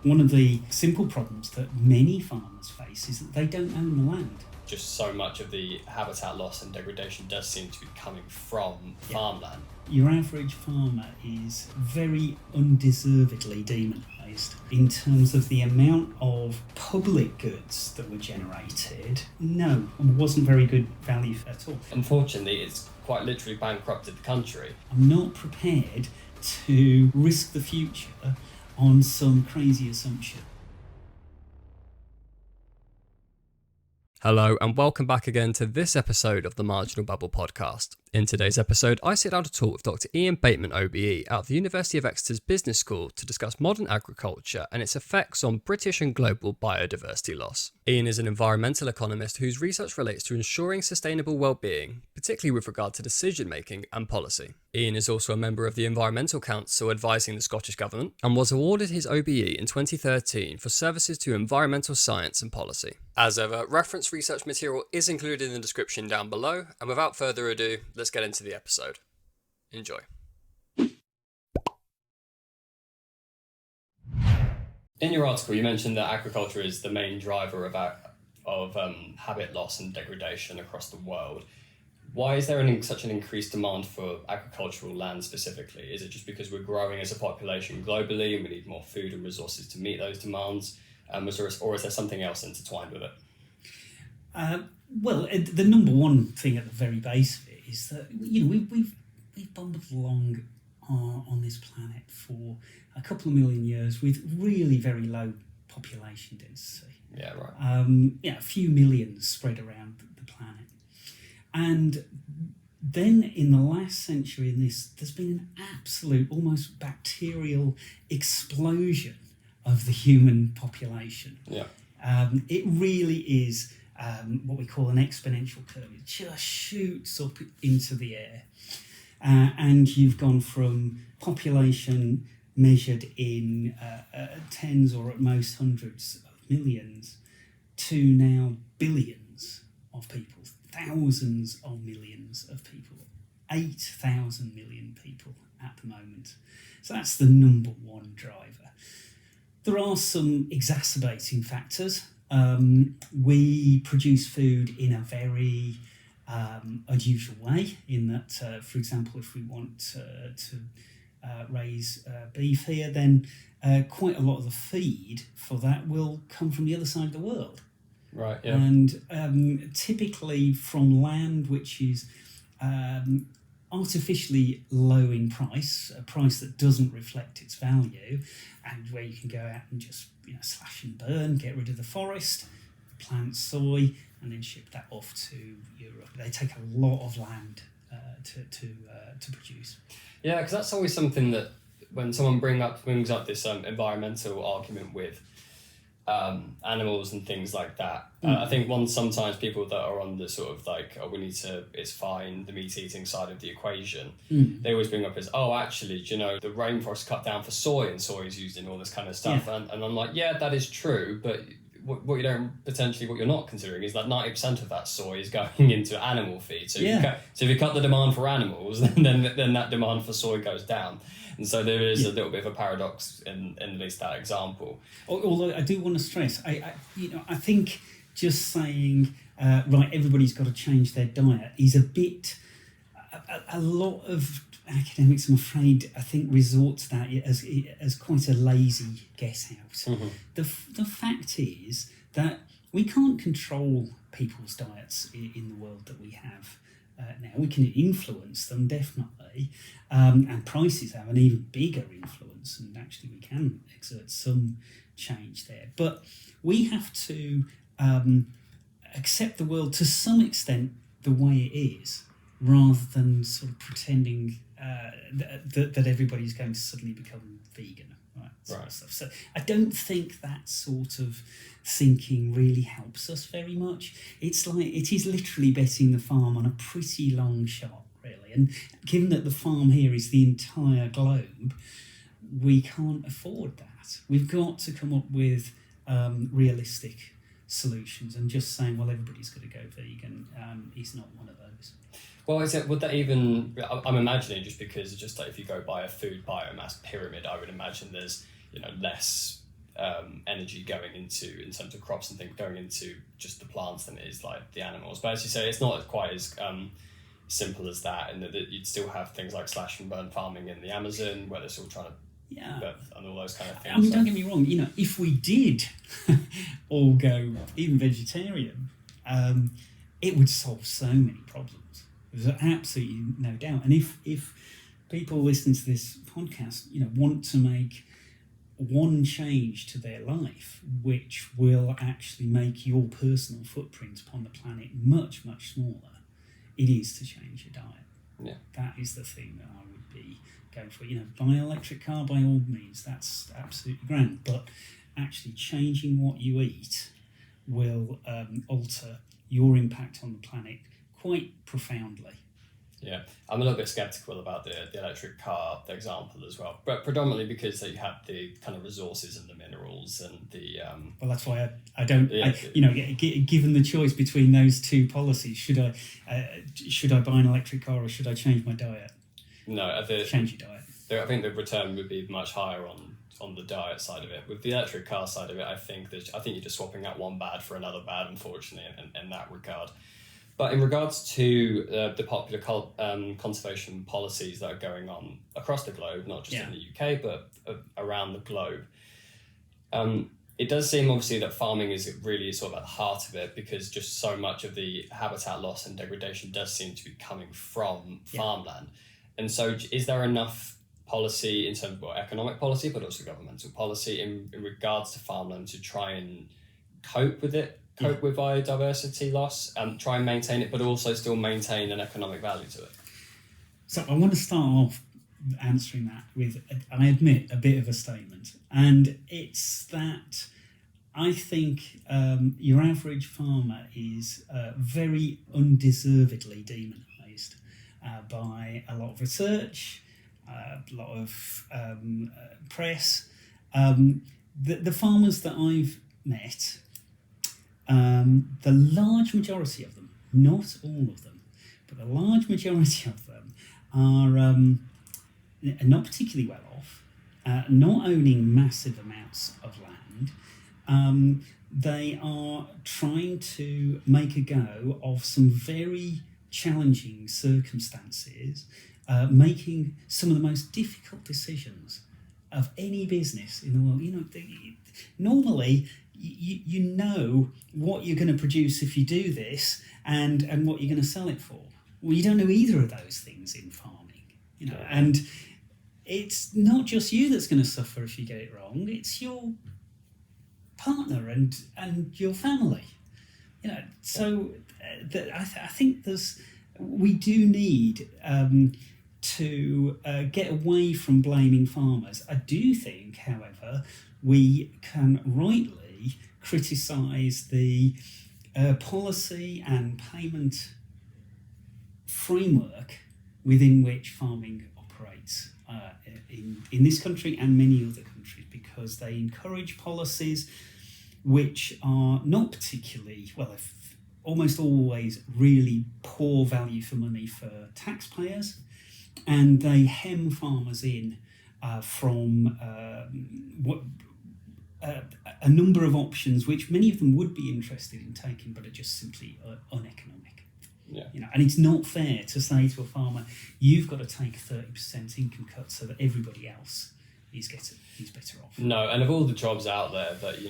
One of the simple problems that many farmers face is that they don't own the land. Just so much of the habitat loss and degradation does seem to be coming from farmland. Your average farmer is very undeservedly demonised in terms of the amount of public goods that were generated. No, wasn't very good value at all. Unfortunately, it's quite literally bankrupted the country. I'm not prepared to risk the future on some crazy assumption. Hello and welcome back again to this episode of the Marginal Babble podcast. In today's episode, I sit down to talk with Dr. Ian Bateman OBE out of the University of Exeter's Business School to discuss modern agriculture and its effects on British and global biodiversity loss. Ian is an environmental economist whose research relates to ensuring sustainable well-being, particularly with regard to decision-making and policy. Ian is also a member of the Environmental Council advising the Scottish Government and was awarded his OBE in 2013 for services to environmental science and policy. As ever, reference research material is included in the description down below, and without further ado, let's get into the episode. Enjoy. In your article, you mentioned that agriculture is the main driver of habit loss and degradation across the world. Why is there such an increased demand for agricultural land specifically? Is it just because we're growing as a population globally and we need more food and resources to meet those demands? Or is there something else intertwined with it? Well, the number one thing at the very base of it is that we've bumbled along on this planet for a couple of million years with really very low population density. Yeah, right. A few millions spread around the planet, and then in the last century, there's been an absolute, almost bacterial explosion of the human population. Yeah. It really is what we call an exponential curve. It just shoots up into the air. And you've gone from population measured in tens or at most hundreds of millions to now billions of people, thousands of millions of people, 8,000 million people at the moment. So that's the number one driver. There are some exacerbating factors. We produce food in a very unusual way, in that, for example, if we want to raise beef here, then quite a lot of the feed for that will come from the other side of the world. Right, yeah. And typically from land which is artificially low in price, a price that doesn't reflect its value, and where you can go out and just slash and burn, get rid of the forest, plant soy, and then ship that off to Europe. They take a lot of land to produce. Yeah, because that's always something that when someone brings up this environmental argument with animals and things like that, I think sometimes people that are on the sort of like, it's fine, the meat eating side of the equation, they always bring up as, actually, the rainforest cut down for soy, and soy is used in all this kind of stuff. Yeah. And I'm like, yeah, that is true, but what you're not considering is that 90% of that soy is going into animal feed. So if you cut the demand for animals, then that demand for soy goes down. And so there is a little bit of a paradox in at least that example. Although I do want to stress, I think just saying, everybody's got to change their diet is a bit, a lot of academics, I'm afraid, I think resort to that as quite a lazy guess out. Mm-hmm. The fact is that we can't control people's diets in the world that we have now. We can influence them, definitely, and prices have an even bigger influence, and actually we can exert some change there. But we have to accept the world to some extent the way it is, rather than sort of pretending that everybody's going to suddenly become vegan, right? Stuff. So I don't think that sort of thinking really helps us very much. It is literally betting the farm on a pretty long shot, really. And given that the farm here is the entire globe, we can't afford that. We've got to come up with realistic solutions, and just saying, well, everybody's got to go vegan is not one of those. Well, would that even, I'm imagining, just because if you go by a food biomass pyramid, I would imagine there's less energy going into, in terms of crops and things, going into just the plants than it is like the animals. But as you say, it's not quite as simple as that, and that you'd still have things like slash and burn farming in the Amazon, where they're still trying to and all those kind of things. I mean, don't get me wrong, if we did all go even vegetarian, it would solve so many problems. There's absolutely no doubt. And if people listening to this podcast, want to make one change to their life, which will actually make your personal footprint upon the planet much, much smaller, it is to change your diet. Yeah. That is the thing that I would be going for. Buy an electric car by all means, that's absolutely grand. But actually changing what you eat will alter your impact on the planet quite profoundly. Yeah, I'm a little bit sceptical about the electric car example as well, but predominantly because you have the kind of resources and the minerals and the. Well, that's why I don't. Given the choice between those two policies, should I buy an electric car or should I change my diet? No, change your diet. I think the return would be much higher on the diet side of it. With the electric car side of it, I think you're just swapping out one bad for another bad, unfortunately, in that regard. But in regards to the popular conservation policies that are going on across the globe, not just in the UK, but around the globe, it does seem obviously that farming is really sort of at the heart of it, because just so much of the habitat loss and degradation does seem to be coming from farmland. And so is there enough policy in terms of economic policy, but also governmental policy in regards to farmland to try and cope with biodiversity loss and try and maintain it, but also still maintain an economic value to it? So I want to start off answering that with, I admit, a bit of a statement. And it's that I think your average farmer is very undeservedly demonised by a lot of research, a lot of press. The farmers that I've met, the large majority of them, not all of them, but the large majority of them are not particularly well off, not owning massive amounts of land. They are trying to make a go of some very challenging circumstances, making some of the most difficult decisions of any business in the world. Normally, you know what you're going to produce if you do this, and what you're going to sell it for. Well, you don't know either of those things in farming, and it's not just you that's going to suffer if you get it wrong. It's your partner and your family, So I think we do need to get away from blaming farmers. I do think, however, we can rightly criticise the policy and payment framework within which farming operates in this country and many other countries, because they encourage policies which are not particularly, almost always really poor value for money for taxpayers, and they hem farmers in from a number of options which many of them would be interested in taking, but are just simply uneconomic. Yeah. And it's not fair to say to a farmer, you've got to take a 30% income cut so that everybody else is better off. No, and of all the jobs out there that,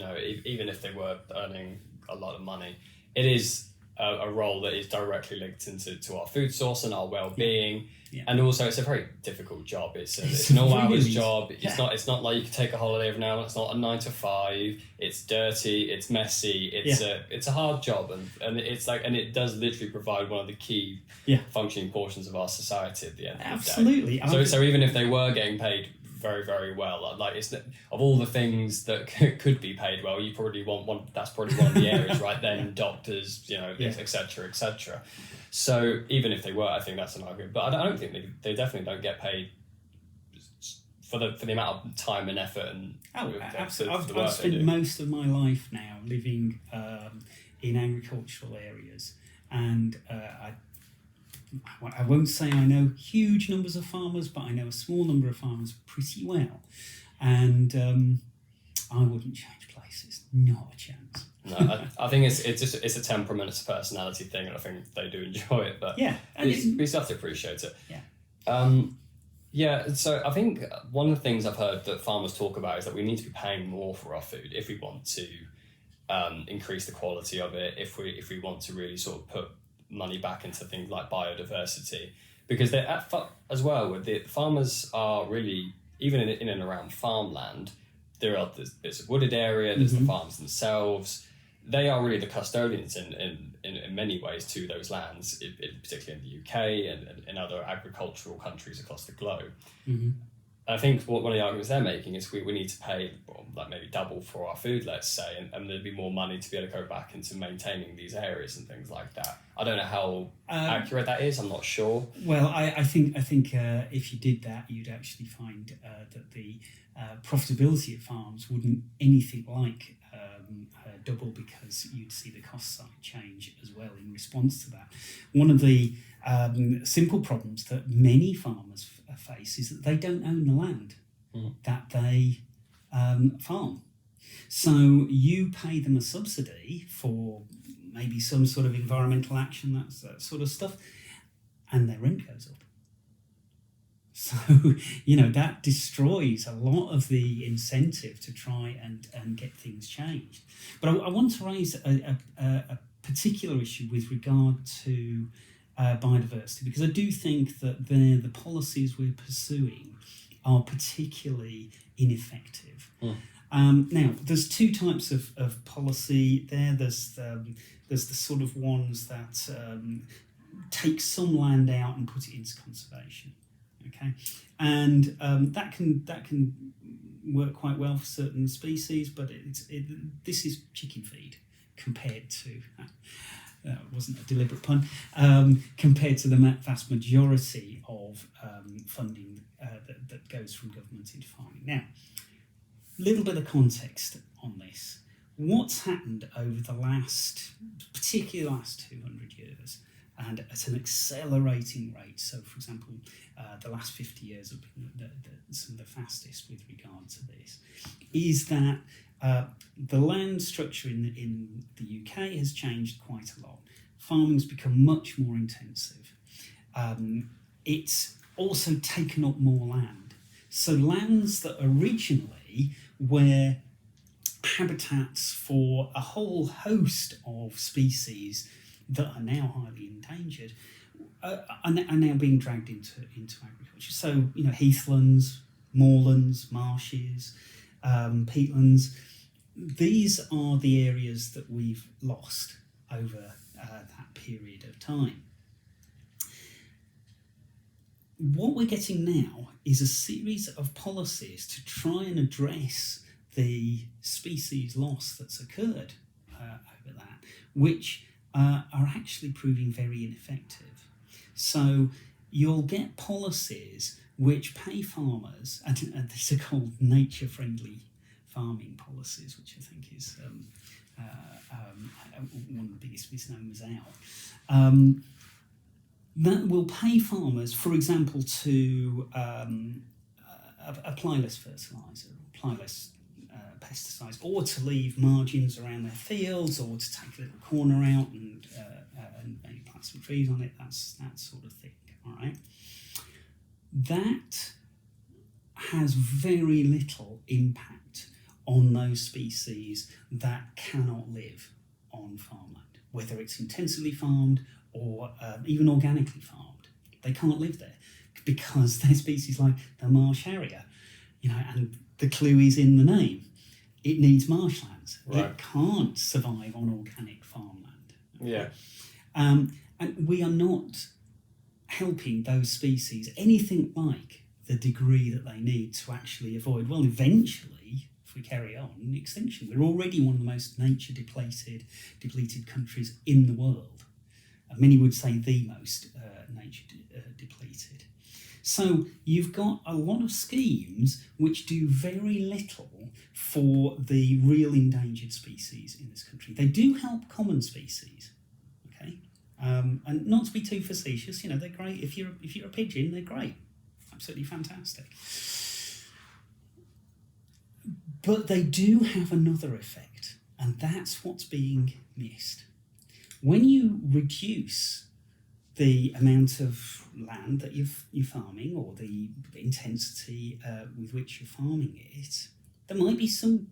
even if they were earning a lot of money, it is a role that is directly linked to our food source and our well-being. Yeah. And also it's a very difficult job. It's an all-hours job. It's not like you can take a holiday every now and then. It's not a 9 to 5. It's dirty, it's messy, it's a hard job, and it does literally provide one of the key functioning portions of our society at the end of the day. So even if they were getting paid very, very well, it's of all the things that could be paid well, you probably want one. That's probably one of the areas, right? Then doctors, etc., etc. So even if they were, I think that's an argument. But I don't think they definitely don't get paid for the amount of time and effort and absolutely. I've spent most of my life now living in agricultural areas, and I won't say I know huge numbers of farmers, but I know a small number of farmers pretty well. And I wouldn't change places, not a chance. No, I think it's a temperament, it's a personality thing, and I think they do enjoy it. But yeah, we still have to appreciate it. Yeah. Yeah, so I think one of the things I've heard that farmers talk about is that we need to be paying more for our food if we want to increase the quality of it, if we want to really sort of put money back into things like biodiversity, because they're as well, the farmers are really, even in and around farmland, there's bits of wooded area, there's the farms themselves. They are really the custodians in many ways to those lands, particularly in the UK and in other agricultural countries across the globe. Mm-hmm. I think one of the arguments they're making is we need to pay like maybe double for our food, let's say, and there'd be more money to be able to go back into maintaining these areas and things like that. I don't know how accurate that is. I'm not sure. Well, I think if you did that, you'd actually find that the profitability of farms wouldn't anything like double, because you'd see the cost side change as well in response to that. One of the simple problems that many farmers face is that they don't own the land that they farm. So you pay them a subsidy for maybe some sort of environmental action, that sort of stuff, and their rent goes up. So, that destroys a lot of the incentive to try and get things changed. But I want to raise a particular issue with regard to biodiversity, because I do think that the policies we're pursuing are particularly ineffective. Now, there's two types of policy there. There's the sort of ones that take some land out and put it into conservation. Okay, and that can work quite well for certain species, but this is chicken feed compared to that wasn't a deliberate pun, compared to the vast majority of funding that goes from government into farming. Now, little bit of context on this. What's happened over the particularly last 200 years, and at an accelerating rate? So, for example, the last 50 years have been some of the fastest with regard to this, is that the land structure in the UK has changed quite a lot. Farming's become much more intensive. It's also taken up more land. So lands that originally were habitats for a whole host of species that are now highly endangered are now being dragged into agriculture. So, heathlands, moorlands, marshes, peatlands, these are the areas that we've lost over that period of time. What we're getting now is a series of policies to try and address the species loss that's occurred over that, which are actually proving very ineffective. So you'll get policies which pay farmers, and these are called nature-friendly farming policies, which I think is one of the biggest misnomers out. That will pay farmers, for example, to apply less fertiliser, apply less pesticides, or to leave margins around their fields, or to take a little corner out and maybe plant some trees on it, that sort of thing. All right, that has very little impact on those species that cannot live on farmland, whether it's intensively farmed or even organically farmed. They can't live there because they're species like the marsh harrier, and the clue is in the name. It needs marshlands. Right. It can't survive on organic farmland. Okay? Yeah. And we are not helping those species anything like the degree that they need to actually avoid, well, eventually, if we carry on, extinction. We're already one of the most nature depleted countries in the world. Many would say the most nature depleted. So you've got a lot of schemes which do very little for the real endangered species in this country. They do help common species, okay, and not to be too facetious. They're great. If you're a pigeon, they're great, absolutely fantastic. But they do have another effect, and that's what's being missed. When you reduce the amount of land that you're farming, or the intensity with which you're farming it, there might be some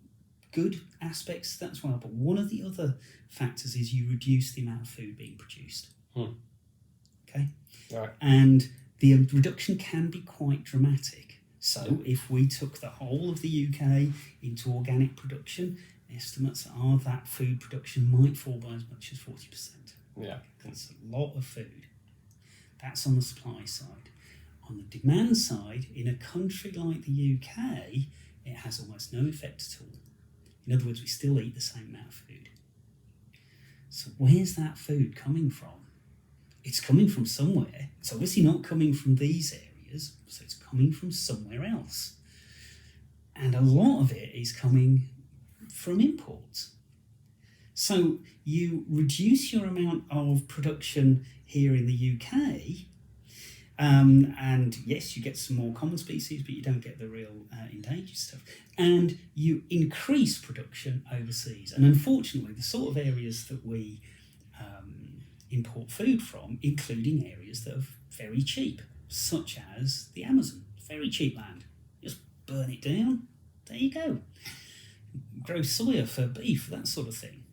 good aspects to that as well. But one of the other factors is you reduce the amount of food being produced. Okay? Right. And the reduction can be quite dramatic. So if we took the whole of the UK into organic production, estimates are that food production might fall by as much as 40%. Yeah. That's a lot of food. That's on the supply side. On the demand side, in a country like the UK, it has almost no effect at all. In other words, we still eat the same amount of food. So where's that food coming from? It's coming from somewhere. It's obviously not coming from these areas, so it's coming from somewhere else. And a lot of it is coming from imports. So you reduce your amount of production here in the UK, and yes, you get some more common species, but you don't get the real endangered stuff. And you increase production overseas. And unfortunately, the sort of areas that we import food from, including areas that are very cheap, such as the Amazon. Very cheap land. Just burn it down. There you go. Grow soya for beef, that sort of thing.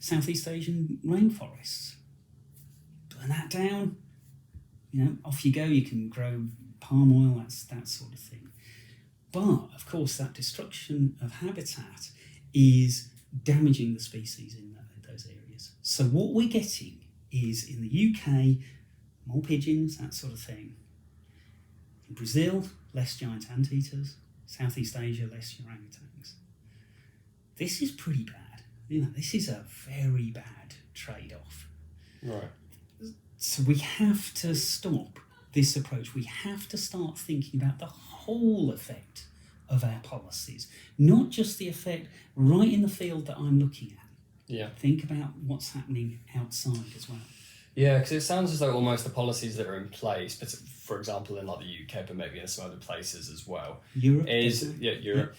Southeast Asian rainforests. Burn that down. Off you go. You can grow palm oil, that sort of thing. But, of course, that destruction of habitat is damaging the species in those areas. So what we're getting is, in the UK, more pigeons, that sort of thing. In Brazil, less giant anteaters. Southeast Asia, less orangutans. This is pretty bad. This is a very bad trade-off. Right. So we have to stop this approach. We have to start thinking about the whole effect of our policies, not just the effect right in the field that I'm looking at. Yeah. Think about what's happening outside as well. Yeah, because it sounds as though almost the policies that are in place, but for example in like the UK, but maybe in some other places as well, Europe. Europe.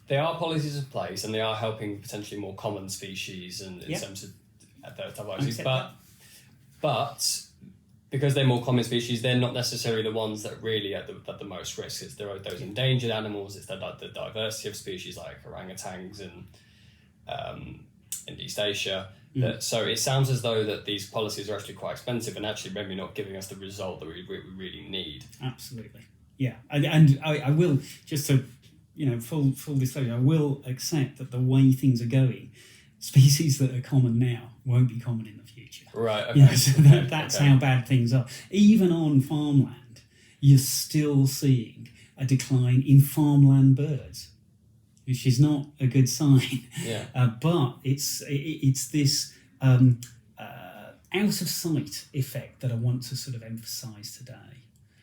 There are policies in place, and they are helping potentially more common species and in terms of diversity. But because they're more common species, they're not necessarily the ones that really at the most risk. It's those endangered animals. It's the diversity of species like orangutans in East Asia. So it sounds as though that these policies are actually quite expensive and actually maybe not giving us the result that we really need. Absolutely. Yeah. And I will, just to, full disclosure, I will accept that the way things are going, species that are common now won't be common in the future. Right. Okay. So that's how bad things are. Even on farmland, you're still seeing a decline in farmland birds, which is not a good sign. Yeah. But it's this out of sight effect that I want to sort of emphasise today.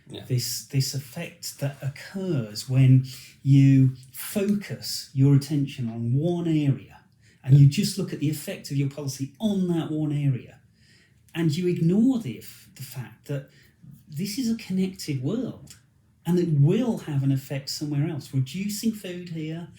Yeah. This effect that occurs when you focus your attention on one area and you just look at the effect of your policy on that one area, and you ignore the fact that this is a connected world and it will have an effect somewhere else. Reducing food here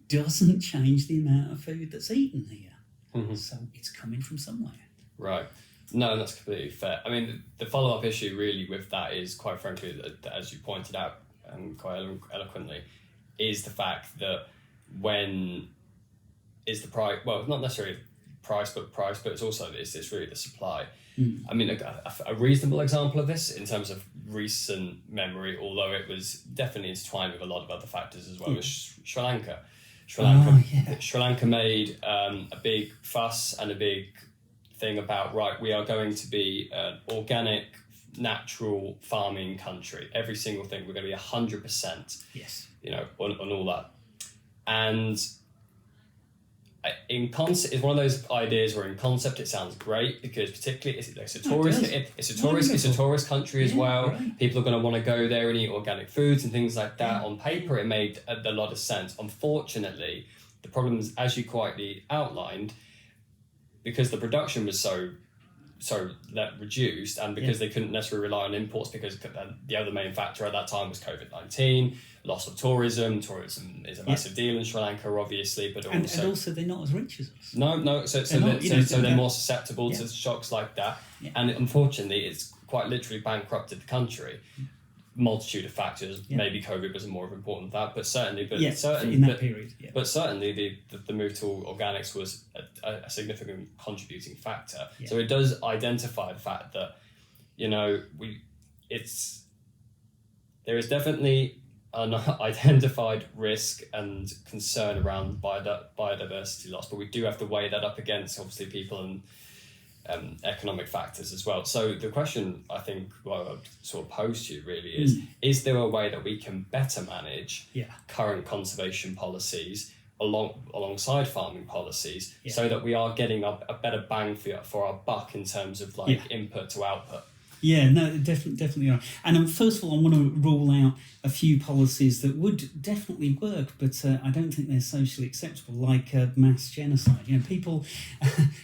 doesn't change the amount of food that's eaten here. Mm-hmm. So it's coming from somewhere. Right. No, that's completely fair. I mean, the follow-up issue really with that is, quite frankly, that as you pointed out quite eloquently, is the fact that when is the price, well, not necessarily price, but it's also it's really the supply. I mean, a reasonable example of this in terms of recent memory, although it was definitely intertwined with a lot of other factors as well, was Sri Lanka. Sri Lanka made a big fuss and a big thing about, right, we are going to be an organic, natural farming country. Every single thing, we're going to be 100%. Yes. On all that. And in concept, it's one of those ideas where in concept it sounds great, because particularly it's a tourist country as well. Right. People are going to want to go there and eat organic foods and things like that. On paper, it made a lot of sense. Unfortunately, the problems, as you quietly outlined, because the production was so reduced, and because they couldn't necessarily rely on imports, because the other main factor at that time was COVID-19, loss of tourism. Tourism is a massive deal in Sri Lanka, obviously, but and also they're not as rich as us. No. So they're more susceptible to shocks like that, and unfortunately, it's quite literally bankrupted the country. Multitude of factors. Maybe COVID was more important than that, but certainly, in that period. Yeah. But certainly, the move to organics was a significant contributing factor. Yeah. So it does identify the fact that, there is definitely an identified risk and concern around biodiversity loss, but we do have to weigh that up against obviously people and economic factors as well. So the question I think I'd sort of pose to you really is there a way that we can better manage current conservation policies alongside farming policies so that we are getting a better bang for our buck in terms of input to output? Yeah, no, definitely are. And first of all, I want to rule out a few policies that would definitely work, but I don't think they're socially acceptable, like mass genocide. People,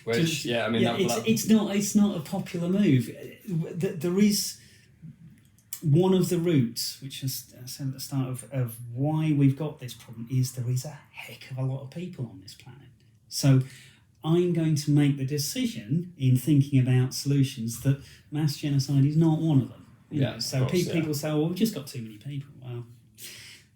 which it's not a popular move. There is one of the roots, which I said at the start of why we've got this problem, is there is a heck of a lot of people on this planet. So I'm going to make the decision in thinking about solutions that mass genocide is not one of them. So people say, well, we've just got too many people. Well,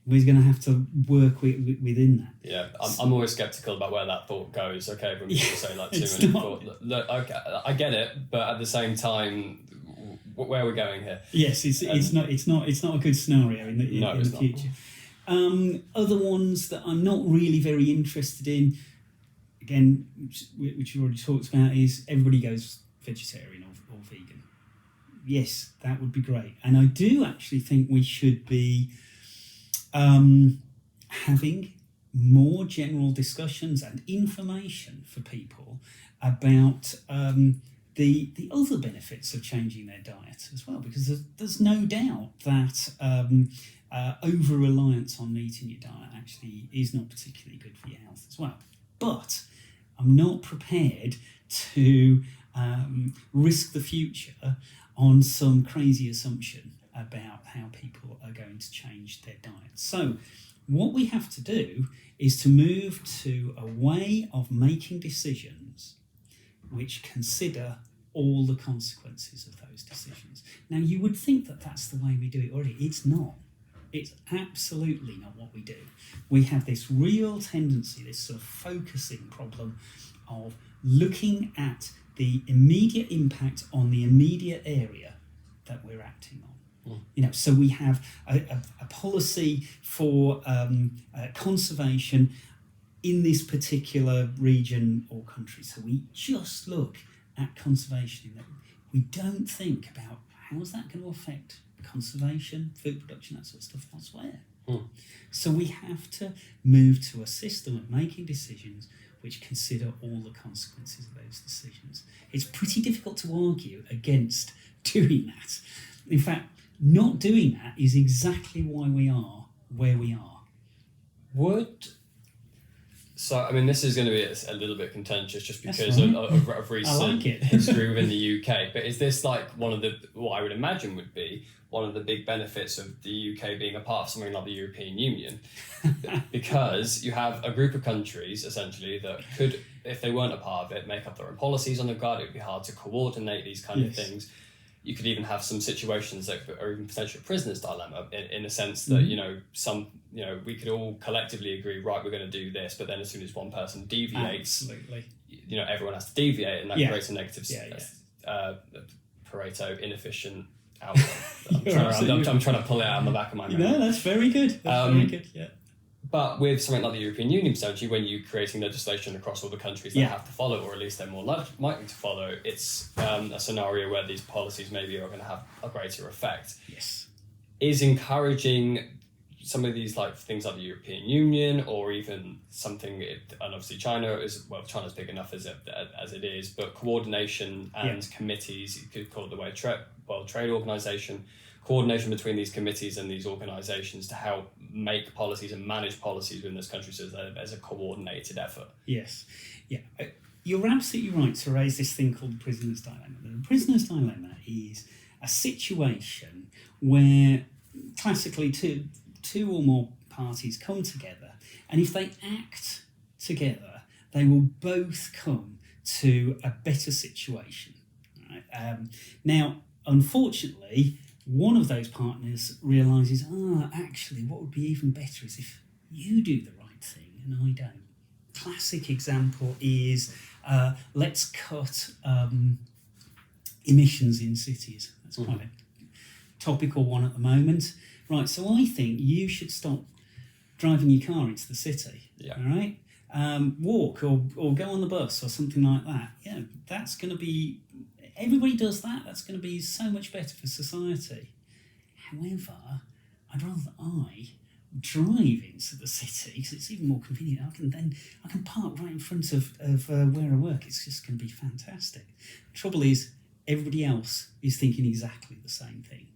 we're going to have to work within that. Yeah, I'm always sceptical about where that thought goes. Okay, when people say too many people, look, okay, I get it, but at the same time, where are we going here? Yes, it's not a good scenario in the future. Other ones that I'm not really very interested in, again, which you already talked about, is everybody goes vegetarian or vegan. Yes, that would be great. And I do actually think we should be having more general discussions and information for people about the other benefits of changing their diet as well, because there's no doubt that over-reliance on meat in your diet actually is not particularly good for your health as well. But I'm not prepared to risk the future on some crazy assumption about how people are going to change their diet. So what we have to do is to move to a way of making decisions which consider all the consequences of those decisions. Now, you would think that that's the way we do it already. It's not. It's absolutely not what we do. We have this real tendency, this sort of focusing problem of looking at the immediate impact on the immediate area that we're acting on. So we have a policy for conservation in this particular region or country. So we just look at conservation. We don't think about how is that going to affect conservation, food production, that sort of stuff elsewhere. So we have to move to a system of making decisions which consider all the consequences of those decisions. It's pretty difficult to argue against doing that. In fact, not doing that is exactly why we are where we are. So, I mean, this is going to be a little bit contentious just because of recent history within the UK. But is this like what I would imagine would be one of the big benefits of the UK being a part of something like the European Union? Because you have a group of countries, essentially, that could, if they weren't a part of it, make up their own policies on the guard. It would be hard to coordinate these kind of things. You could even have some situations that are even potentially a prisoner's dilemma in a sense that, we could all collectively agree, right, we're going to do this, but then as soon as one person deviates, everyone has to deviate, and that creates a negative Pareto inefficient outcome. I'm trying to pull it out on the back of my mind. No, that's very good. Very good, yeah. But with something like the European Union, essentially, when you're creating legislation across all the countries that have to follow, or at least they're more likely to follow, it's a scenario where these policies maybe are going to have a greater effect. Yes. Is encouraging some of these things like the European Union, or even something, and obviously China's big enough as it is, but coordination and committees, you could call it the World Trade Organization, coordination between these committees and these organisations to help make policies and manage policies within this country so that there's a coordinated effort. Yes. Yeah. you're absolutely right to raise this thing called the prisoner's dilemma. The prisoner's dilemma is a situation where classically two or more parties come together, and if they act together, they will both come to a better situation. Right? Now, unfortunately, one of those partners realises, actually, what would be even better is if you do the right thing and I don't. Classic example is let's cut emissions in cities. That's quite a topical one at the moment. Right, so I think you should stop driving your car into the city. Yeah. All right? Walk or go on the bus or something like that. Yeah, that's going to be... Everybody does that. That's going to be so much better for society. However, I'd rather that I drive into the city because it's even more convenient. I can park right in front of where I work. It's just going to be fantastic. The trouble is, everybody else is thinking exactly the same thing.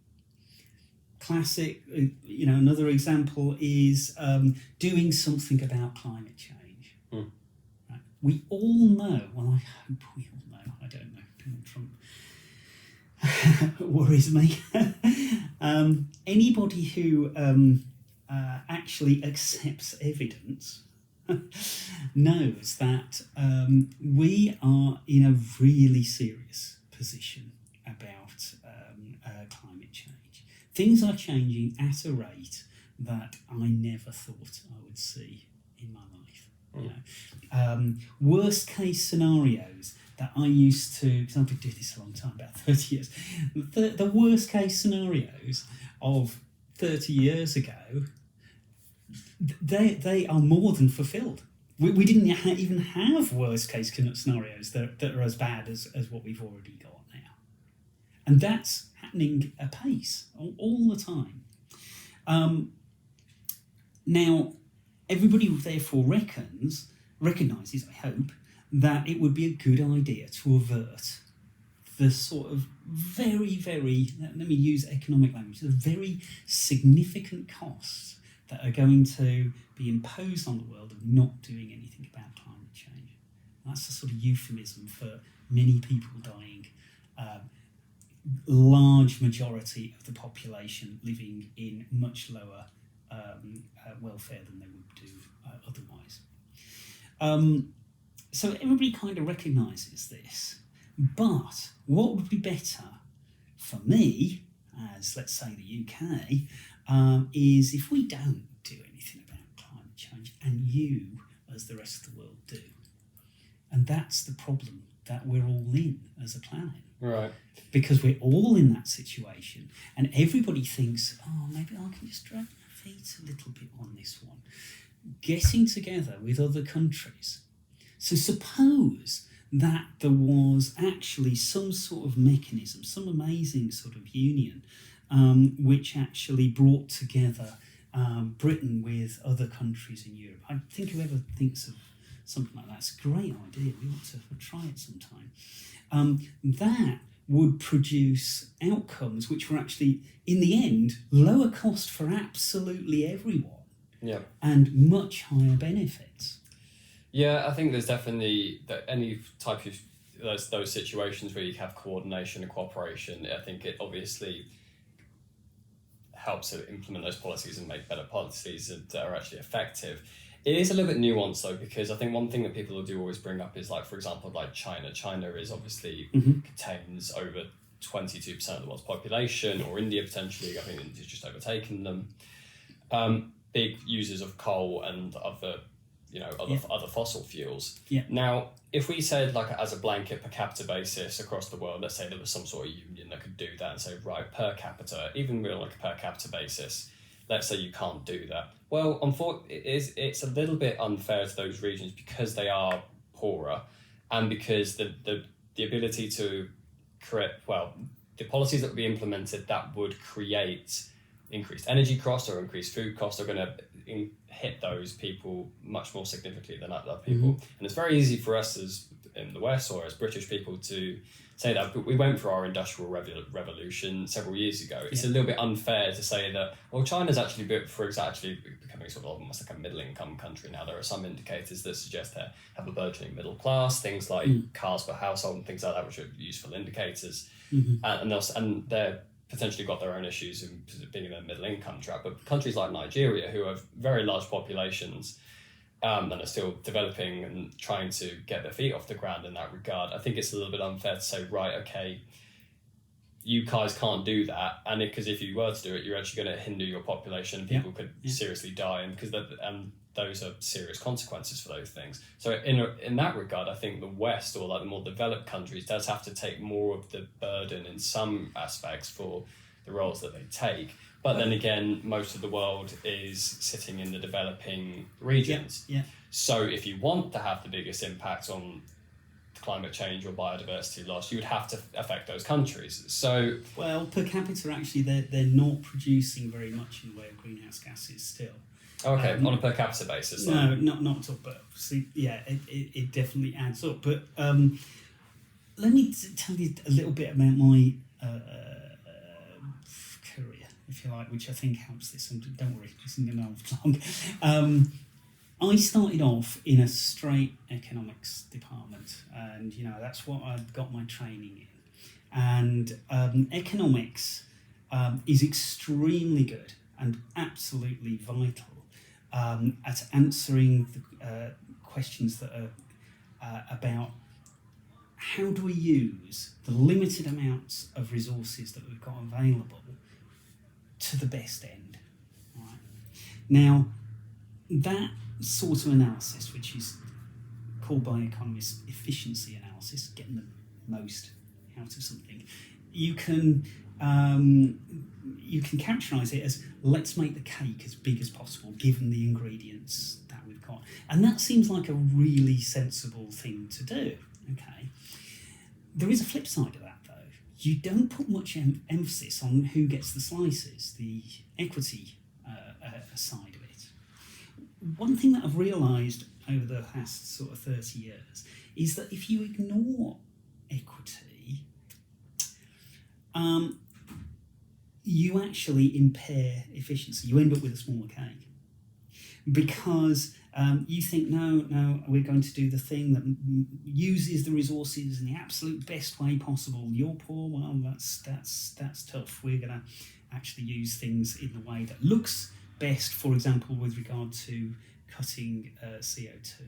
Classic, another example is doing something about climate change. Right? We all know, well, I hope we all know, I don't know, Donald Trump worries me. Anybody who actually accepts evidence knows that we are in a really serious position about climate change. Things are changing at a rate that I never thought I would see in my life. Worst case scenarios that I used to, because I've been doing this a long time, about 30 years, the worst case scenarios of 30 years ago, they are more than fulfilled. We didn't even have worst case scenarios that are as bad as what we've already got now. And that's happening apace all the time. Now, everybody therefore recognises, I hope, that it would be a good idea to avert the sort of very, very, let me use economic language, the very significant costs that are going to be imposed on the world of not doing anything about climate change. And that's a sort of euphemism for many people dying, large majority of the population living in much lower welfare than they would do otherwise. So everybody kind of recognises this, but what would be better for me, as let's say the UK, is if we don't do anything about climate change and you, as the rest of the world, do. And that's the problem that we're all in as a planet. Right. Because we're all in that situation and everybody thinks, maybe I can just drag my feet a little bit on this one. Getting together with other countries. So suppose that there was actually some sort of mechanism, some amazing sort of union, which actually brought together Britain with other countries in Europe. I think whoever thinks of something like that's a great idea. We ought to try it sometime. That would produce outcomes which were actually, in the end, lower cost for absolutely everyone. Yeah. And much higher benefits. Yeah, I think there's definitely that any type of those situations where you have coordination and cooperation. I think it obviously helps to implement those policies and make better policies that are actually effective. It is a little bit nuanced though, because I think one thing that people do always bring up is, like, for example, like China. China is obviously contains over 22% of the world's population, or India potentially. I think India's just overtaken them. Big users of coal and other fossil fuels. Yeah. Now, if we said, like, as a blanket per capita basis across the world, let's say there was some sort of union that could do that and say, right, per capita, even real like a per capita basis, let's say you can't do that. Well, unfortunately, it's a little bit unfair to those regions because they are poorer, and because the ability to create, the policies that would be implemented that would create increased energy costs or increased food costs are going to hit those people much more significantly than other people. And it's very easy for us as in the West or as British people to say that, but we went through our industrial revolution several years ago. It's a little bit unfair to say that, well, China's actually becoming becoming sort of almost like a middle income country now. There are some indicators that suggest they have a burgeoning middle class, things like cars per household and things like that, which are useful indicators. And they're potentially got their own issues in being in a middle income trap. But countries like Nigeria, who have very large populations and are still developing and trying to get their feet off the ground in that regard, I think it's a little bit unfair to say, right, okay, you guys can't do that, and because if you were to do it, you're actually going to hinder your population, and people could seriously die, and those are serious consequences for those things. So in that regard, I think the West, or like the more developed countries, does have to take more of the burden in some aspects for the roles that they take. But then again, most of the world is sitting in the developing regions. So if you want to have the biggest impact on climate change or biodiversity loss, you would have to affect those countries. So, well, per capita, actually, they're not producing very much in the way of greenhouse gases still. Okay, on a per capita basis. No, not at all. But see, it definitely adds up. But let me tell you a little bit about my career, if you like, which I think helps this. And don't worry, this isn't going to last long. I started off in a straight economics department, and that's what I got my training in. And economics is extremely good and absolutely vital at answering the questions that are about how do we use the limited amounts of resources that we've got available to the best end. Right? Now, that sort of analysis, which is called by economists efficiency analysis, getting the most out of something, you can characterise it as let's make the cake as big as possible given the ingredients that we've got. And that seems like a really sensible thing to do. Okay, there is a flip side of that though. You don't put much emphasis on who gets the slices, the equity side of it. One thing that I've realised over the past sort of 30 years is that if you ignore equity, you actually impair efficiency. You end up with a smaller cake because you think, no, we're going to do the thing that uses the resources in the absolute best way possible. You're poor, well, that's tough. We're going to actually use things in the way that looks best, for example, with regard to cutting CO2.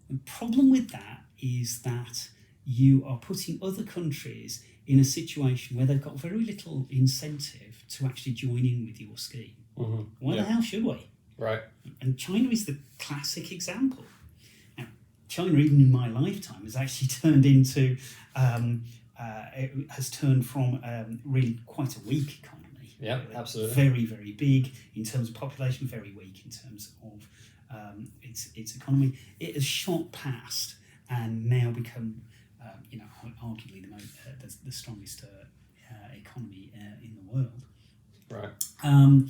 The problem with that is that you are putting other countries in a situation where they've got very little incentive to actually join in with your scheme. Why the hell should we? Right. And China is the classic example. Now, China, even in my lifetime, has actually turned into, it has turned from really quite a weak economy. Yeah, absolutely. Very, very big in terms of population, very weak in terms of its economy. It has shot past and now become, arguably the strongest economy in the world. Right. To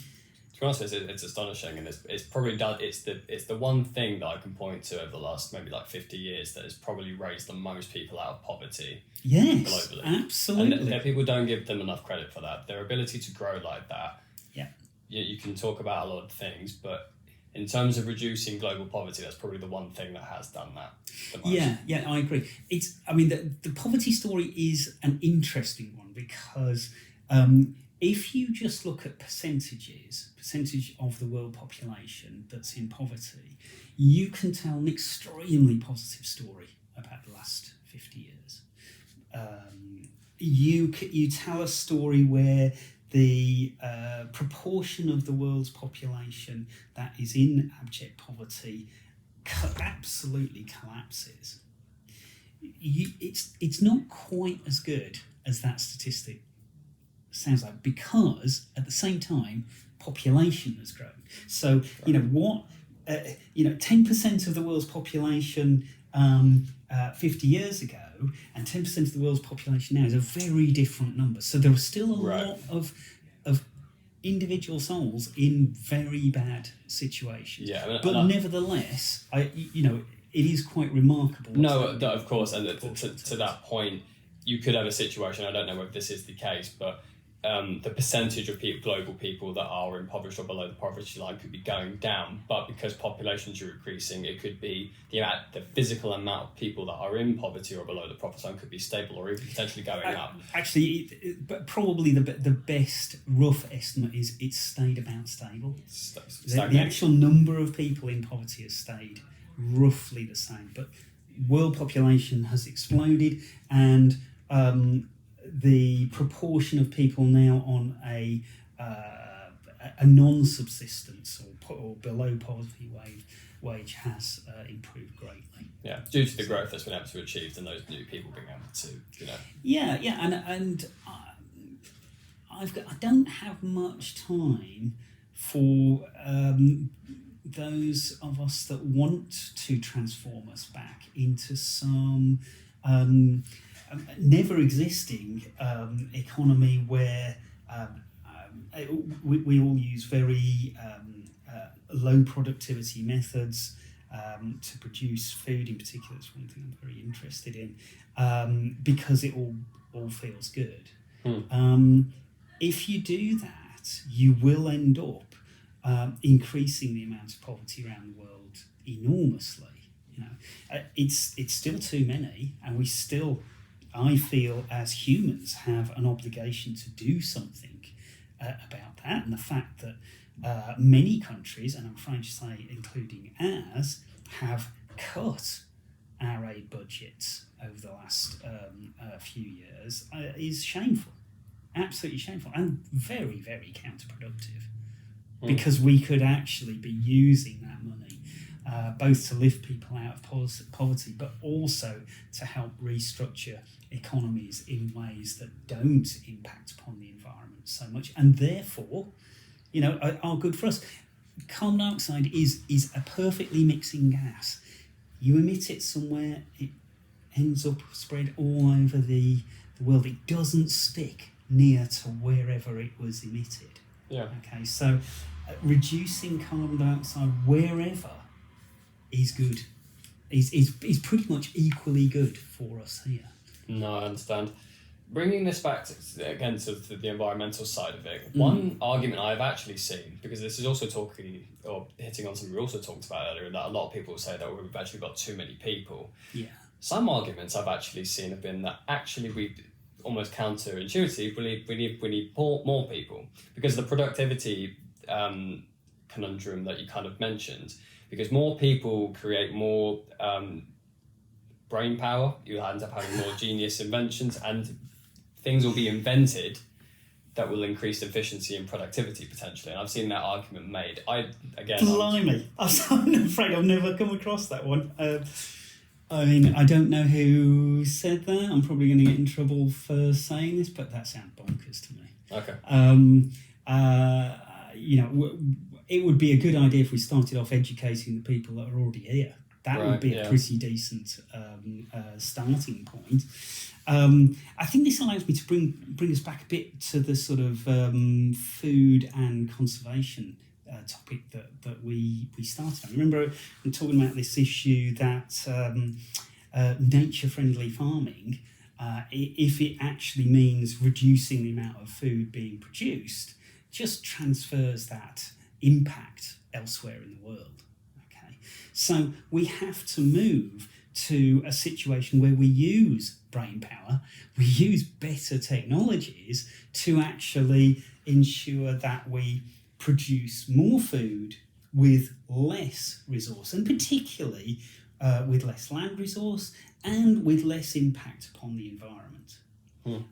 be honest, it's astonishing, and it's probably done. It's the one thing that I can point to over the last maybe like 50 years that has probably raised the most people out of poverty. Yes, globally. Absolutely. And people don't give them enough credit for that. Their ability to grow like that. Yeah. You can talk about a lot of things, but in terms of reducing global poverty, that's probably the one thing that has done that the most. Yeah, I agree. The poverty story is an interesting one because if you just look at percentage of the world population that's in poverty, you can tell an extremely positive story about the last 50 years. You tell a story where the proportion of the world's population that is in abject poverty absolutely collapses. It's not quite as good as that statistic sounds like, because at the same time population has grown. So 10% of the world's population 50 years ago and 10% of the world's population now is a very different number. So there are still a lot of individual souls in very bad situations. Yeah, but nevertheless, it is quite remarkable. No, of course, and to that point, you could have a situation, I don't know if this is the case, but the percentage of global people that are impoverished or below the poverty line could be going down, but because populations are increasing, it could be the physical amount of people that are in poverty or below the poverty line could be stable or even potentially going up. Actually, but probably the best rough estimate is it's stayed about stable. The actual number of people in poverty has stayed roughly the same, but world population has exploded, and the proportion of people now on a non-subsistence or below poverty wage has improved greatly. Yeah, due to the growth that's been able to achieve and those new people being able to, Yeah, and I don't have much time for those of us that want to transform us back into some never existing economy where we all use very low productivity methods to produce food in particular. It's one thing I'm very interested in because it all feels good. If you do that, you will end up increasing the amount of poverty around the world enormously. It's still too many, and we still, I feel, as humans, have an obligation to do something about that. And the fact that many countries, and I'm afraid to say including ours, have cut our aid budgets over the last few years is shameful, absolutely shameful, and very, very counterproductive. Because we could actually be using that money both to lift people out of poverty, but also to help restructure economies in ways that don't impact upon the environment so much, and therefore, are good for us. Carbon dioxide is a perfectly mixing gas. You emit it somewhere, it ends up spread all over the world. It doesn't stick near to wherever it was emitted. Yeah. Okay, so reducing carbon dioxide wherever is good. Is pretty much equally good for us here. No, I understand. Bringing this back to the environmental side of it, one argument I've actually seen, because this is also hitting on something we also talked about earlier, that a lot of people say that we've actually got too many people. Yeah. Some arguments I've actually seen have been that actually we almost counterintuitive. We need more people because of the productivity conundrum that you kind of mentioned. Because more people create more brain power, you end up having more genius inventions, and things will be invented that will increase efficiency and productivity potentially. And I've seen that argument made. Blimey, I'm afraid I've never come across that one. I don't know who said that. I'm probably going to get in trouble for saying this, but that sounds bonkers to me. Okay. It would be a good idea if we started off educating the people that are already here. That would be a pretty decent starting point. I think this allows me to bring us back a bit to the sort of food and conservation topic that we started on. Remember, I'm talking about this issue that nature-friendly farming, if it actually means reducing the amount of food being produced, just transfers that impact elsewhere in the world. Okay, so we have to move to a situation where we use brain power, we use better technologies to actually ensure that we produce more food with less resource, and particularly with less land resource and with less impact upon the environment.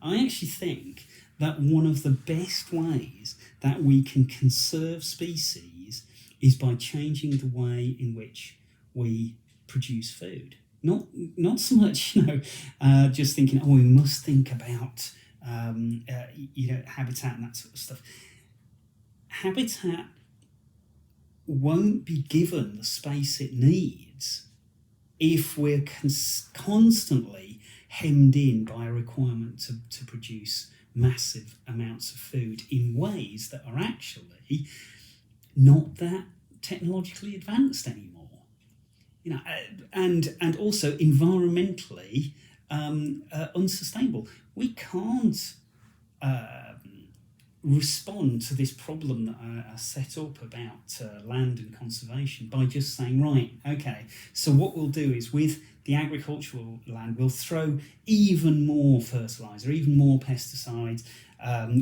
I actually think that one of the best ways that we can conserve species is by changing the way in which we produce food. Not so much, just thinking, we must think about, habitat and that sort of stuff. Habitat won't be given the space it needs if we're constantly hemmed in by a requirement to produce massive amounts of food in ways that are actually not that technologically advanced anymore. And also environmentally unsustainable. We can't respond to this problem that I set up about land and conservation by just saying, right, okay, so what we'll do is with the agricultural land, we'll throw even more fertiliser, even more pesticides,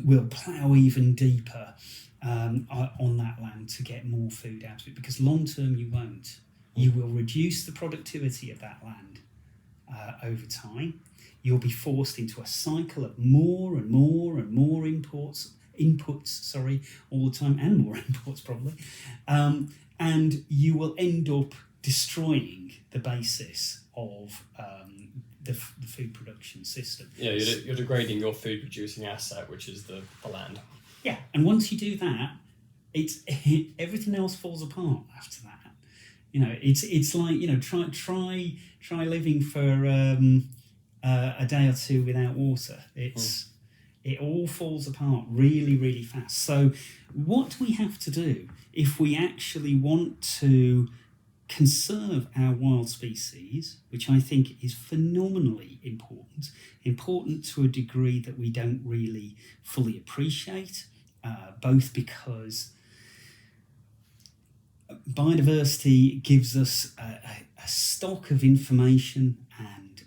we'll plough even deeper on that land to get more food out of it, because long term you won't. You will reduce the productivity of that land over time. You'll be forced into a cycle of more and more and more inputs, all the time, and more imports probably, and you will end up destroying the basis of the food production system. Yeah, you're degrading your food producing asset, which is the land. Yeah, and once you do that, everything else falls apart after that. It's like, try living for a day or two without water. It all falls apart really, really fast. So what we have to do if we actually want to conserve our wild species, which I think is phenomenally important to a degree that we don't really fully appreciate, both because biodiversity gives us a stock of information and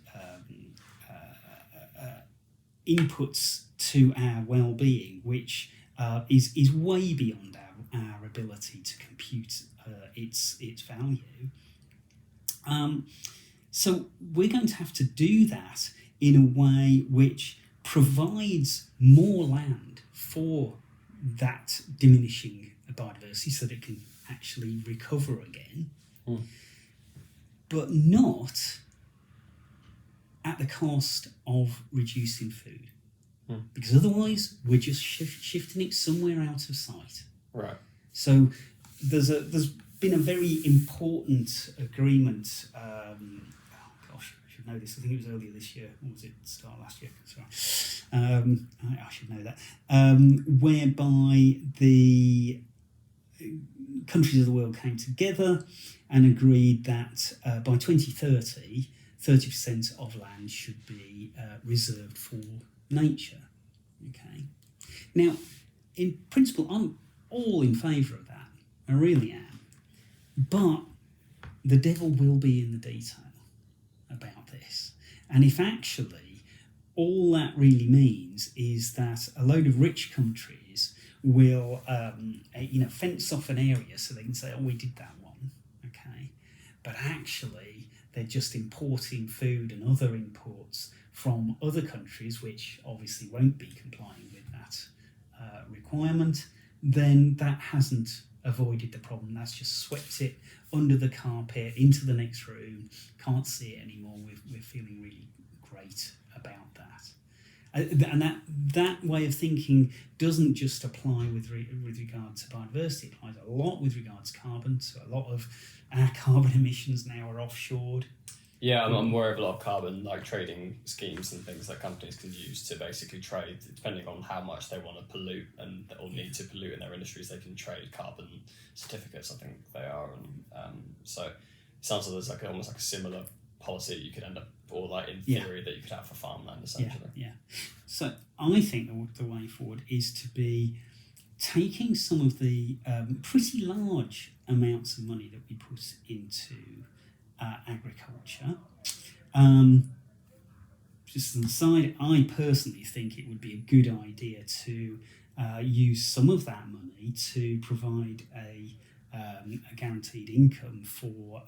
inputs to our well-being, which is way beyond our ability to compute its value. So we're going to have to do that in a way which provides more land for that diminishing biodiversity so that it can actually recover again, but not at the cost of reducing food. Because otherwise we're just shifting it somewhere out of sight. Right. So there's been a very important agreement. I should know this. I think it was earlier this year, or was it start last year? Sorry, I should know that. Whereby the countries of the world came together and agreed that by 2030, 30% of land should be reserved for nature. Okay. Now, in principle, I'm all in favour of that. I really am. But the devil will be in the detail about this. And if actually all that really means is that a load of rich countries will, fence off an area so they can say, oh, we did that one. Okay. But actually, they're just importing food and other imports from other countries, which obviously won't be complying with that requirement, then that hasn't avoided the problem. That's just swept it under the carpet, into the next room, can't see it anymore. We're feeling really great about that. And that way of thinking doesn't just apply with regard to biodiversity, it applies a lot with regards to carbon. So a lot of our carbon emissions now are offshored. Yeah, I'm aware of a lot of carbon trading schemes and things that companies can use to basically trade, depending on how much they want to pollute or need to pollute in their industries. They can trade carbon certificates, I think they are, and so it sounds like there's almost like a similar policy you could end up, or in theory that you could have for farmland essentially. Yeah. So I think the way forward is to be taking some of the pretty large amounts of money that we put into agriculture. Just an aside, I personally think it would be a good idea to use some of that money to provide a guaranteed income for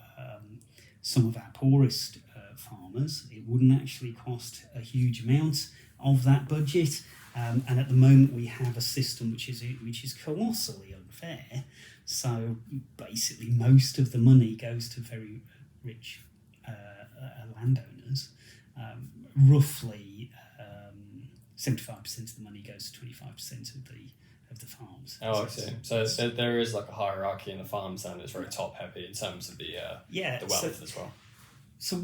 some of our poorest farmers. It wouldn't actually cost a huge amount of that budget, and at the moment we have a system which is colossally unfair. So basically, most of the money goes to very rich landowners. Roughly 75% of the money goes to 25% of the farms. Oh, I see. So there is like a hierarchy in the farms, and it's very top heavy in terms of the wealth as well. So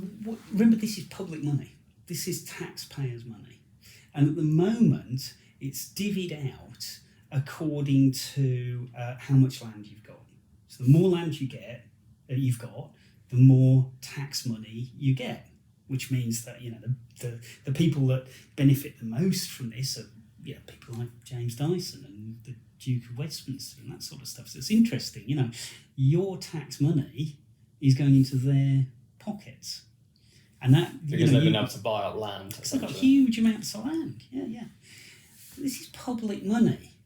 remember, this is public money. This is taxpayers' money, and at the moment it's divvied out according to how much land you've got. So the more land you've got, the more tax money you get, which means that the people that benefit the most from this are people like James Dyson and the Duke of Westminster and that sort of stuff. So it's interesting, your tax money is going into their pockets. And that because they've been able to buy up land. They've got huge amounts of land. Yeah. This is public money.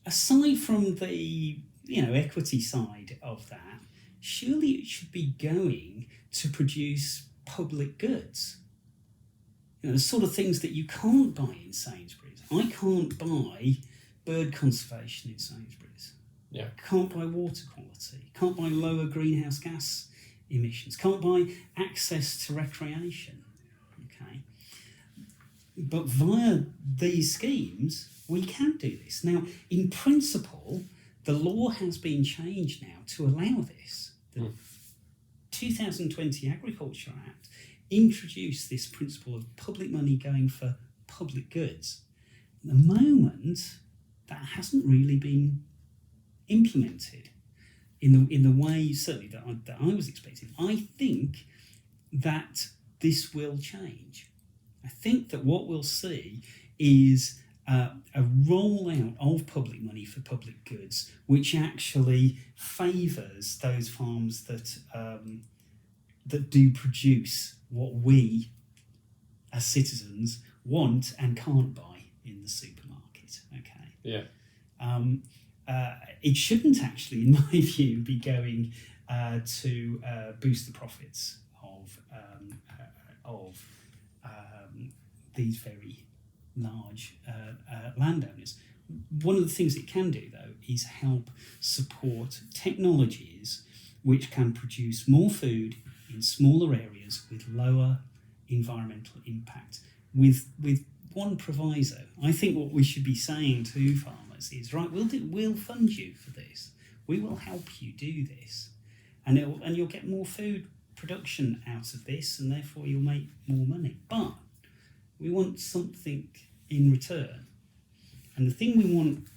Aside from the equity side of that, surely it should be going to produce public goods. The sort of things that you can't buy in Sainsbury's. I can't buy bird conservation in Sainsbury's. Yeah. Can't buy water quality. Can't buy lower greenhouse gas emissions. Can't buy access to recreation. Okay. But via these schemes, we can do this. Now, in principle, the law has been changed now to allow this. The 2020 Agriculture Act introduced this principle of public money going for public goods. At the moment, that hasn't really been implemented in the way, certainly, that I was expecting. I think that this will change. I think that what we'll see is a rollout of public money for public goods, which actually favours those farms that do produce what we as citizens want and can't buy in the supermarket. Okay. Yeah. It shouldn't actually, in my view, be going to boost the profits of these very large landowners. One of the things it can do, though, is help support technologies which can produce more food in smaller areas with lower environmental impact. With one proviso, I think what we should be saying to farmers is, right, we'll fund you for this. We will help you do this, and you'll get more food production out of this, and therefore you'll make more money. But we want something in return, and the thing we want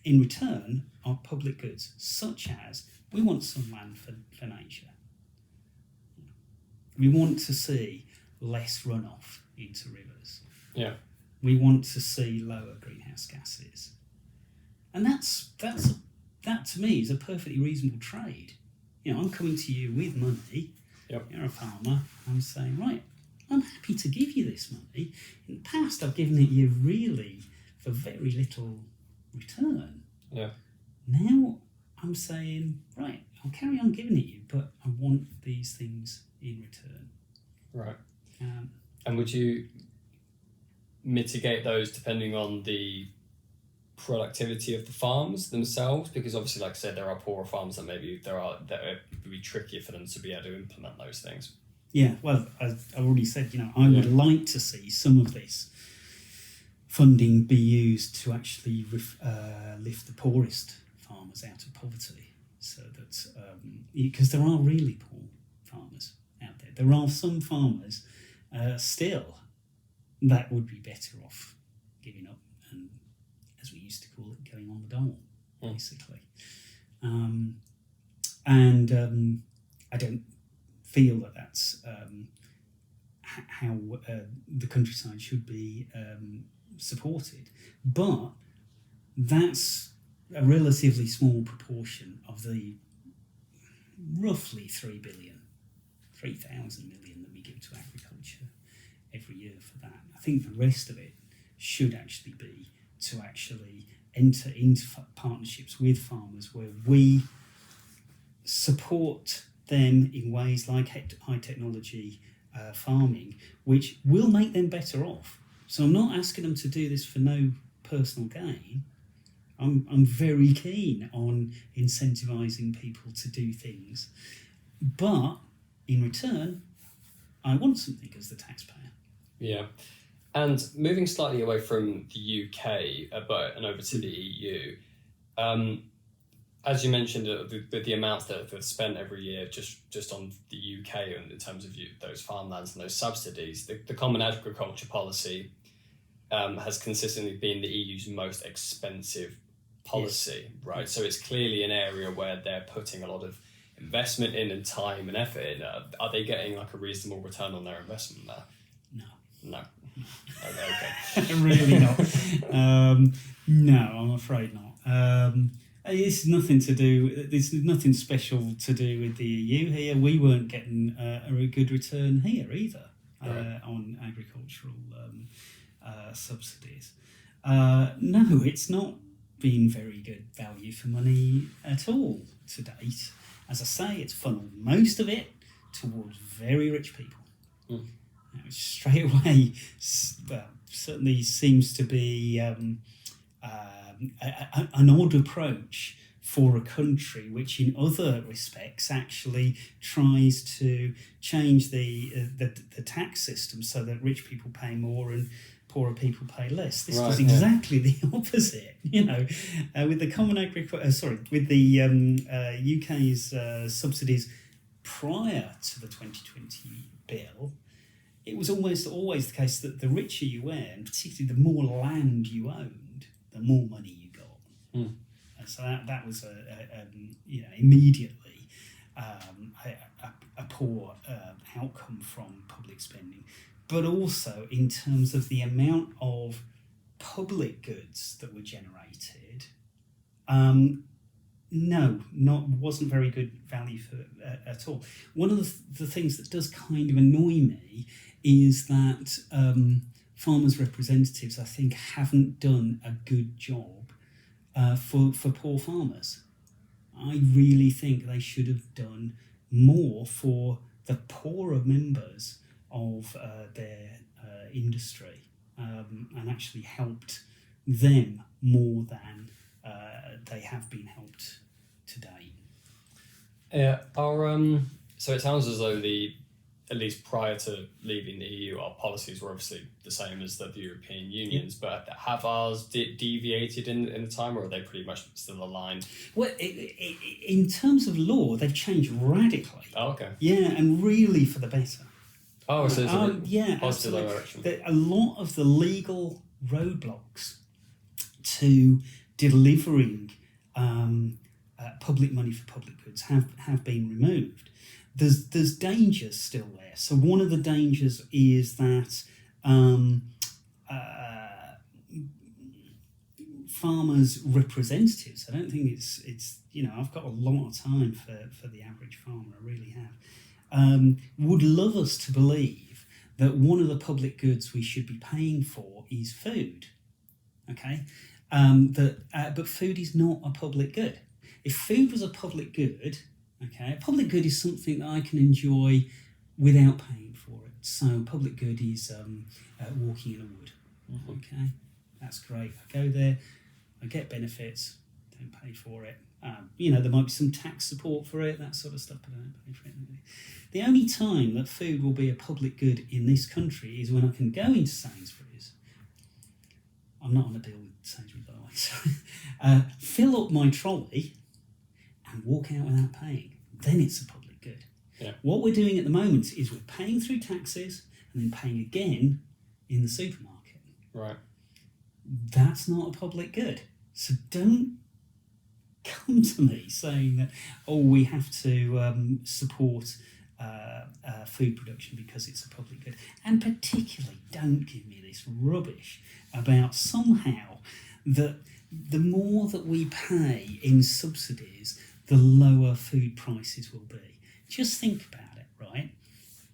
in return are public goods, such as we want some land for nature. We want to see less runoff into rivers. Yeah. We want to see lower greenhouse gases. And that to me is a perfectly reasonable trade. I'm coming to you with money. Yep. You're a farmer. I'm saying, right, I'm happy to give you this money. In the past, I've given it you really for very little return. Yeah. Now I'm saying, right, I'll carry on giving it you, but I want these things in return. Right. And would you mitigate those depending on the productivity of the farms themselves? Because obviously, like I said, there are poorer farms that maybe that it would be trickier for them to be able to implement those things. Yeah, well, as I already said, I would like to see some of this funding be used to actually lift the poorest farmers out of poverty, so that because there are really poor farmers out there. There are some farmers still that would be better off giving up and, as we used to call it, going on the dole, basically. I don't feel that that's how the countryside should be supported. But that's a relatively small proportion of the roughly 3,000 million that we give to agriculture every year for that. I think the rest of it should actually be to actually enter into partnerships with farmers where we support them in ways like high technology farming, which will make them better off. So I'm not asking them to do this for no personal gain. I'm very keen on incentivising people to do things, but in return, I want something as the taxpayer. Yeah. And moving slightly away from the UK and over to the EU, as you mentioned, with the amounts that are spent every year just on the UK and in terms of those farmlands and those subsidies, the Common Agriculture Policy has consistently been the EU's most expensive policy, yes. Right? So it's clearly an area where they're putting a lot of investment in and time and effort in. Are they getting like a reasonable return on their investment there? No. Okay. Really not. No, I'm afraid not. It's nothing to do. There's nothing special to do with the EU here. We weren't getting a good return here either on agricultural subsidies. No, it's not been very good value for money at all to date. As I say, it's funneled most of it towards very rich people. Now, straight away, certainly seems to be an odd approach for a country which in other respects actually tries to change the tax system so that rich people pay more and poorer people pay less. This was exactly the opposite, with the common with the UK's subsidies prior to the 2020 bill. It was almost always the case that the richer you were, and particularly the more land you owned, the more money you got. And so that was immediately a poor outcome from public spending, but also in terms of the amount of public goods that were generated. Wasn't very good value for at all. One of the things that does kind of annoy me is that farmers' representatives, I think, haven't done a good job for poor farmers. I really think they should have done more for the poorer members of their industry and actually helped them more than they have been helped to date. Yeah, so it sounds as though at least prior to leaving the EU, our policies were obviously the same as the European Union's, but have ours deviated in the time, or are they pretty much still aligned? Well, in terms of law, they've changed radically. Oh, okay. Yeah, and really for the better. Oh, so it's a positive absolutely. direction. A lot of the legal roadblocks to delivering public money for public goods have been removed. There's dangers still there. So one of the dangers is that farmers' representatives, I don't think it's I've got a lot of time for the average farmer, I really have, would love us to believe that one of the public goods we should be paying for is food. Okay? But food is not a public good. If food was a public good, okay, a public good is something that I can enjoy without paying for it. So public good is walking in a wood. Okay, that's great. I go there, I get benefits, don't pay for it. There might be some tax support for it, that sort of stuff, but I don't pay for it. The only time that food will be a public good in this country is when I can go into Sainsbury's. I'm not on a deal with Sainsbury's, by the way. So, fill up my trolley and walk out without paying. Then it's a public good. Yeah. What we're doing at the moment is we're paying through taxes and then paying again in the supermarket. Right. That's not a public good. So don't come to me saying that, we have to support food production because it's a public good. And particularly, don't give me this rubbish about somehow that the more that we pay in subsidies, the lower food prices will be. Just think about it, right?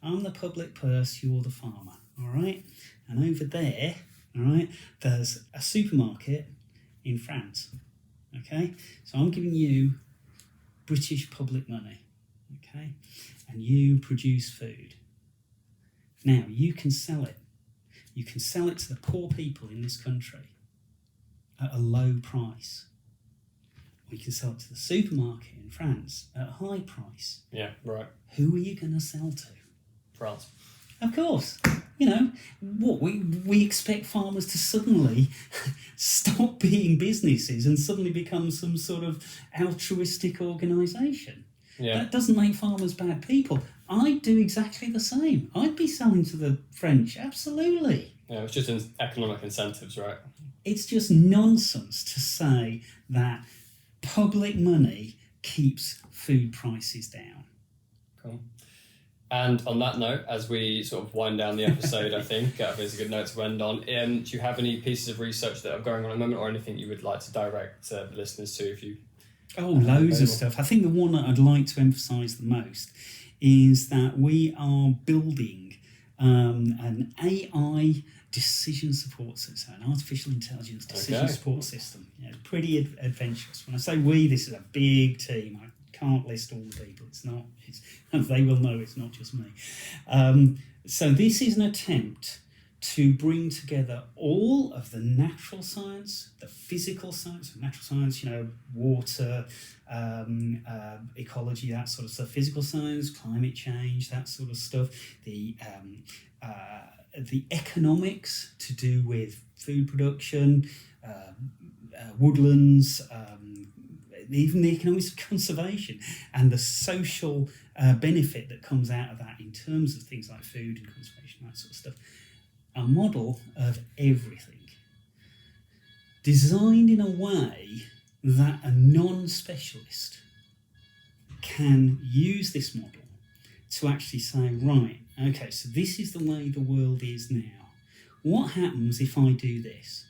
I'm the public purse, you're the farmer, all right? And over there, all right, there's a supermarket in France, okay? So I'm giving you British public money, okay? And you produce food. Now, you can sell it. You can sell it to the poor people in this country at a low price. Or you can sell it to the supermarket in France at a high price. Yeah, right. Who are you going to sell to? France. Of course. What we expect farmers to suddenly stop being businesses and suddenly become some sort of altruistic organisation. Yeah. That doesn't make farmers bad people. I'd do exactly the same. I'd be selling to the French, absolutely. Yeah, it's just economic incentives, right? It's just nonsense to say that public money keeps food prices down. Cool. And on that note, as we sort of wind down the episode, I think it's a good note to end on. Do you have any pieces of research that are going on at the moment, or anything you would like to direct the listeners to? If you loads of stuff. I think the one that I'd like to emphasise the most is that we are building an AI decision support system, an artificial intelligence decision support system. Yeah, it's pretty adventurous. When I say we, this is a big team. I can't list all the people. They will know it's not just me. So this is an attempt to bring together all of the natural science, the physical science, natural science, water, ecology, that sort of stuff, physical science, climate change, that sort of stuff, the economics to do with food production, woodlands, even the economics of conservation, and the social benefit that comes out of that in terms of things like food and conservation, that sort of stuff. A model of everything, designed in a way that a non-specialist can use this model to actually say, right, okay, so this is the way the world is now. What happens if I do this?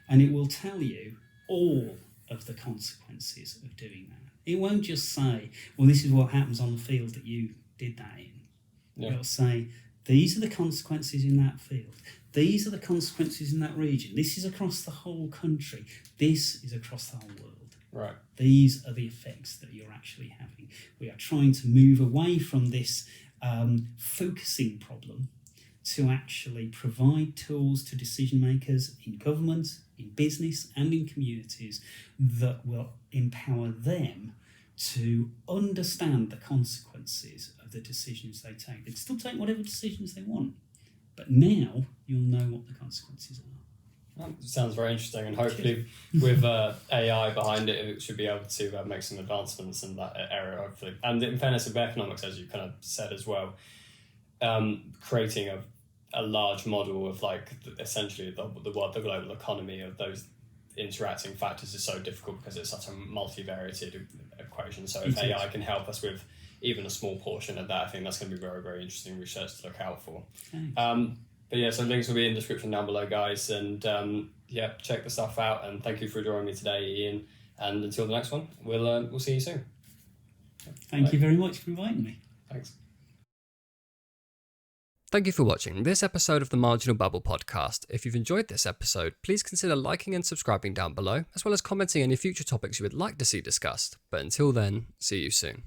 And it will tell you all of the consequences of doing that. It won't just say, well, this is what happens on the field that you did that in. Yeah. It'll say, these are the consequences in that field. These are the consequences in that region. This is across the whole country. This is across the whole world. Right. These are the effects that you're actually having. We are trying to move away from this focusing problem to actually provide tools to decision makers in government, in business, and in communities that will empower them to understand the consequences of the decisions they take. They still take whatever decisions they want, but now you'll know what the consequences are. That sounds very interesting, and hopefully with AI behind it, it should be able to make some advancements in that area, hopefully. And in fairness of economics, as you kind of said as well, creating a large model of essentially the global economy of those interacting factors is so difficult because it's such a multivariate equation. So if AI can help us with even a small portion of that, I think that's going to be very, very interesting research to look out for. But yeah, so links will be in the description down below, guys. And check the stuff out. And thank you for joining me today, Ian. And until the next one, we'll see you soon. Thank you very much for inviting me. Thanks. Thank you for watching this episode of the Marginal Babble podcast. If you've enjoyed this episode, please consider liking and subscribing down below, as well as commenting any future topics you would like to see discussed. But until then, see you soon.